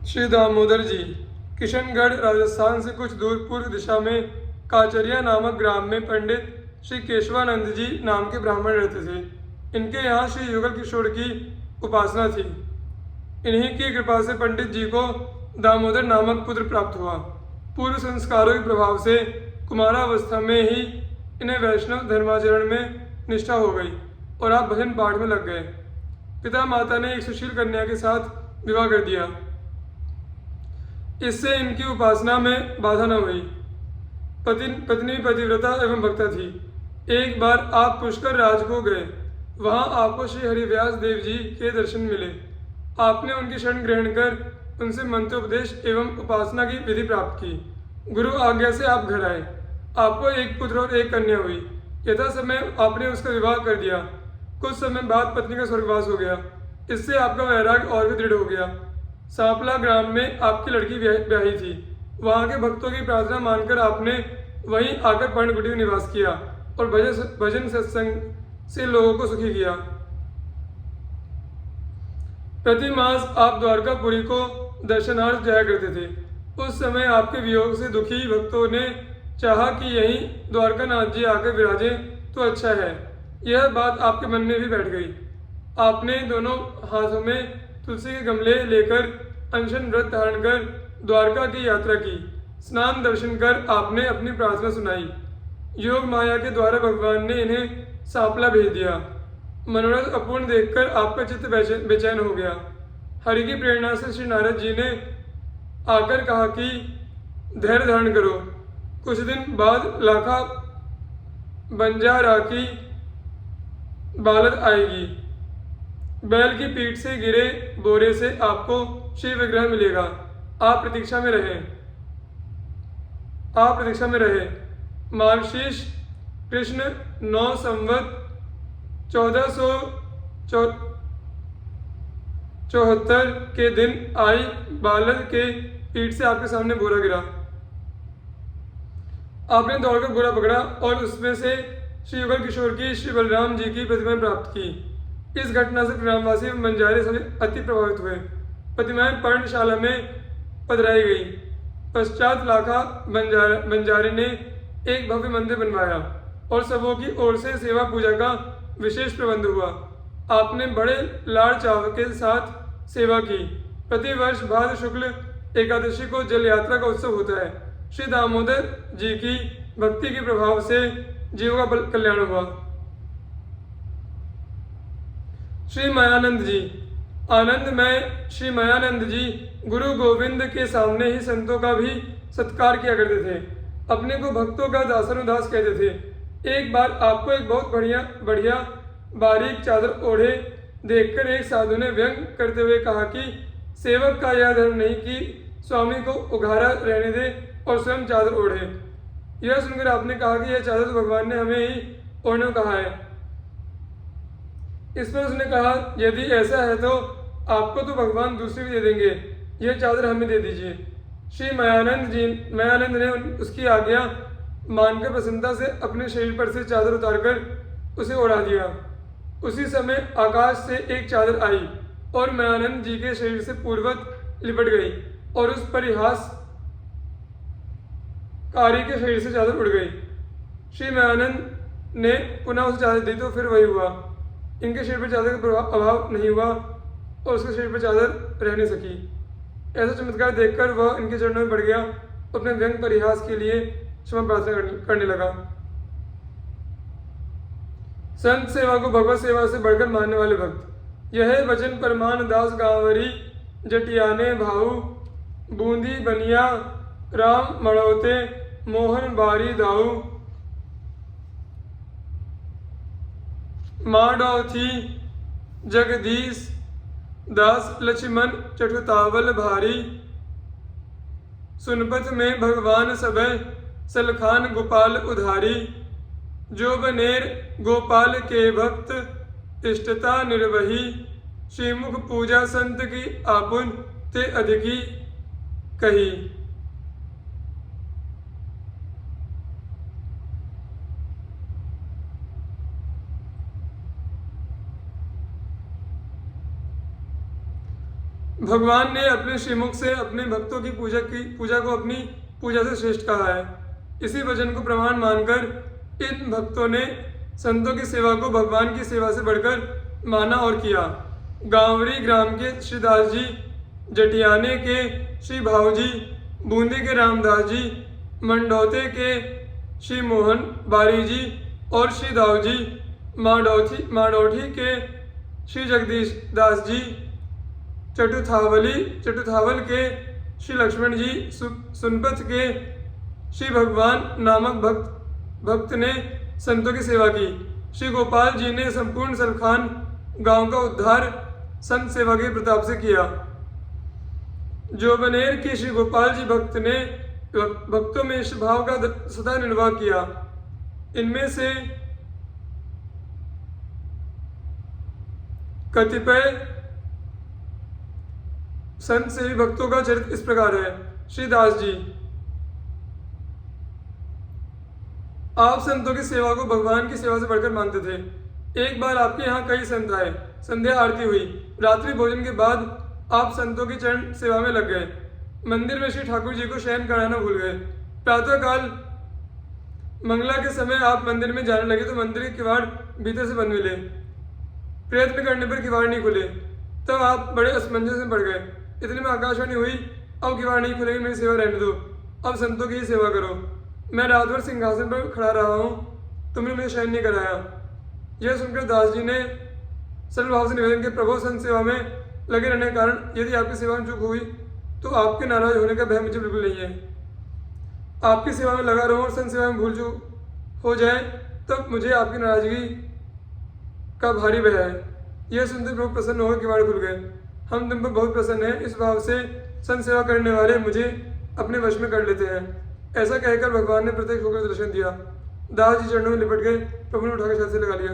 श्री दामोदर जी किशनगढ़ राजस्थान से कुछ दूर पूर्व दिशा में काचरिया नामक ग्राम में पंडित श्री केशवानंद जी नाम के ब्राह्मण रहते थे। इनके यहाँ श्री युगल किशोर की उपासना थी। इन्हीं की कृपा से पंडित जी को दामोदर नामक पुत्र प्राप्त हुआ। पूर्व संस्कारों के प्रभाव से कुमारावस्था में ही इन्हें वैष्णव धर्माचरण में निष्ठा हो गई और आप भजन पाठ में लग गए। पिता माता ने एक सुशील कन्या के साथ विवाह कर दिया। इससे इनकी उपासना में बाधा न हुई। पत्नी पतिव्रता एवं भक्ता थी। एक बार आप पुष्कर राज को गए। वहां आपको श्री हरिव्यास देव जी के दर्शन मिले। आपने उनकी शरण ग्रहण कर उनसे मंत्रोपदेश एवं उपासना की विधि प्राप्त की। गुरु आज्ञा से आप घर आए। आपको एक पुत्र और एक कन्या हुई। यथा समय आपने उसका विवाह कर दिया। कुछ समय बाद पत्नी का स्वर्गवास हो गया। इससे आपका वैराग्य और भी दृढ़ हो गया। सांपला ग्राम में आपकी लड़की ब्याही थी। वहां के भक्तों की प्रार्थना मानकर आपने वहीं आकर पर्णकुटी में निवास किया और भजन सत्संग से लोगों को सुखी किया। प्रति मास आप द्वारकापुरी को दर्शनार्थ जाया करते थे। उस समय आपके वियोग से दुखी भक्तों ने चाहा कि यहीं द्वारकानाथ जी आकर विराजे तो अच्छा है। यह बात आपके मन में भी बैठ गई। आपने दोनों हाथों में तुलसी के गमले लेकर अनशन व्रत धारण कर द्वारका की यात्रा की। स्नान दर्शन कर आपने अपनी प्रार्थना सुनाई। योग माया के द्वारा भगवान ने इन्हें सांपला भेज दिया। मनोरथ अपूर्ण देखकर आपका चित्त बेचैन हो गया। हरि की प्रेरणा से श्री नारद जी ने आकर कहा कि धैर्य धारण करो। कुछ दिन बाद लाखा बंजारा की बालद आएगी। बैल की पीठ से गिरे बोरे से आपको शिव विग्रह मिलेगा। आप प्रतीक्षा में रहे। मार्गशीर्ष कृष्ण 9 संवत 1474 के दिन आई बालद के पीठ से आपके सामने बोरा गिरा। आपने दौड़कर बोरा पकड़ा और उसमें से श्री युगल किशोर की श्री बलराम जी की प्रतिमाएं प्राप्त की। इस घटना से ग्रामवासी बंजारे सभी अति प्रभावित हुए। प्रतिमाएं पर्णशाला में पधराई गई। पश्चात लाखा बंजारे ने एक भव्य मंदिर बनवाया और सबों की ओर से सेवा पूजा का विशेष प्रबंध हुआ। आपने बड़े लाड़ चाव के साथ सेवा की। प्रतिवर्ष भाद्र शुक्ल एकादशी को जल यात्रा का उत्सव होता है। श्री दामोदर जी की भक्ति के प्रभाव से जीवों का कल्याण हुआ। श्री मायानंद जी आनंदमय श्री मायानंद जी गुरु गोविंद के सामने ही संतों का भी सत्कार किया करते थे। अपने को भक्तों का दासानुदास कहते थे। एक बार आपको एक बहुत बढ़िया बारीक चादर ओढ़े देखकर एक साधु ने व्यंग करते हुए कहा कि सेवक का यह धर्म नहीं कि स्वामी को उघारा रहने दे और स्वयं चादर ओढ़े। यह सुनकर आपने कहा कि यह चादर तो भगवान ने हमें ही ओढ़ने को कहा है। इस पर उसने कहा, यदि ऐसा है तो आपको तो भगवान दूसरी भी दे देंगे। यह चादर हमें दे दीजिए। श्री मायानंद ने उसकी आज्ञा मानकर प्रसन्नता से अपने शरीर पर से चादर उतारकर उसे ओढ़ा दिया। उसी समय आकाश से एक चादर आई और मायानंद जी के शरीर से पूर्ववत लिपट गई और उस परिहास कारी के शरीर से चादर उड़ गई। श्री मायानंद ने पुनः उसे चादर दी तो फिर वही हुआ। इनके शरीर पर चादर का अभाव नहीं हुआ और उसके शरीर पर चादर रह नहीं सकी। ऐसा चमत्कार देखकर वह इनके चरणों में पड़ गया। अपने व्यंग परिहास के लिए क्षमा प्रार्थना करने लगा। संत सेवा को भगवत सेवा से बढ़कर मानने वाले भक्त। यह वचन परमान दास गांवरी जटियाने भाऊ बूंदी बनिया राम मड़ौते मोहन बारी दाऊ माडौथी जगदीश दास लक्ष्मण चटुतावल भारी सुनपत में भगवान सबय सलखान गोपाल उधारी जो बनेर गोपाल के भक्त इष्टता निर्वही श्रीमुख पूजा संत की आपुन ते अधिकी कही। भगवान ने अपने श्रीमुख से अपने भक्तों की पूजा को अपनी पूजा से श्रेष्ठ कहा है। इसी वचन को प्रमाण मानकर इन भक्तों ने संतों की सेवा को भगवान की सेवा से बढ़कर माना और किया। गांवरी ग्राम के श्रीदास जी, जटियाने के श्री भावजी, बूंदी के रामदास जी, मंडौते के श्री मोहन बारी जी और श्री दाव जी, माडौठी के श्री जगदीश दास जी, चटुथावल के श्री लक्ष्मण जी, सुनपथ के श्री भगवान नामक भक्त ने संतों की सेवा की। श्री गोपाल जी ने संपूर्ण सलखान गांव का उद्धार संत सेवा के प्रताप से किया। जोबनेर के श्री गोपाल जी भक्त ने भक्तों में इस भाव का सदा निर्वाह किया। इनमें से कतिपय संत सेवी भक्तों का चरित्र इस प्रकार है। श्री दास जी, आप संतों की सेवा को भगवान की सेवा से बढ़कर मानते थे। एक बार आपके यहाँ कई संत आए, संध्या आरती हुई, रात्रि भोजन के बाद आप संतों की चरण सेवा में लग गए। मंदिर में श्री ठाकुर जी को शयन कराना भूल गए। प्रातःकाल मंगला के समय आप मंदिर में जाने लगे तो मंदिर के किवाड़ भीतर से बंद मिले। प्रयत्न करने पर किवाड़ नहीं खुले। तब आप बड़े असमंजस में पड़ गए। इतने में आकाशवाणी हुई, अब किवाड़ नहीं खुलेगी, मेरी सेवा रहने दो, अब संतों की ही सेवा करो। मैं रात भर सिंहासन पर खड़ा रहा हूँ, तुमने मुझे शयन नहीं कराया। यह सुनकर दास जी ने सरल भाव से निवेदन के, प्रभु संत सेवा में लगे रहने के कारण यदि आपकी सेवा में चूक हुई तो आपके नाराज होने का भय मुझे बिल्कुल नहीं है। आपकी सेवा में लगा रहूं और संत सेवा में भूल चूक हो जाए तब मुझे आपकी नाराजगी का भारी भय है। यह सुनते प्रभु प्रसन्न होकर किवाड़ खुल गए। हम तुम पर बहुत प्रसन्न हैं। इस भाव से संत सेवा करने वाले मुझे अपने वश में कर लेते हैं। ऐसा कहकर भगवान ने प्रत्यक्ष होकर दर्शन दिया। दास जी चरणों में लिपट गए, प्रभु ने उठाकर छाती से लगा लिया।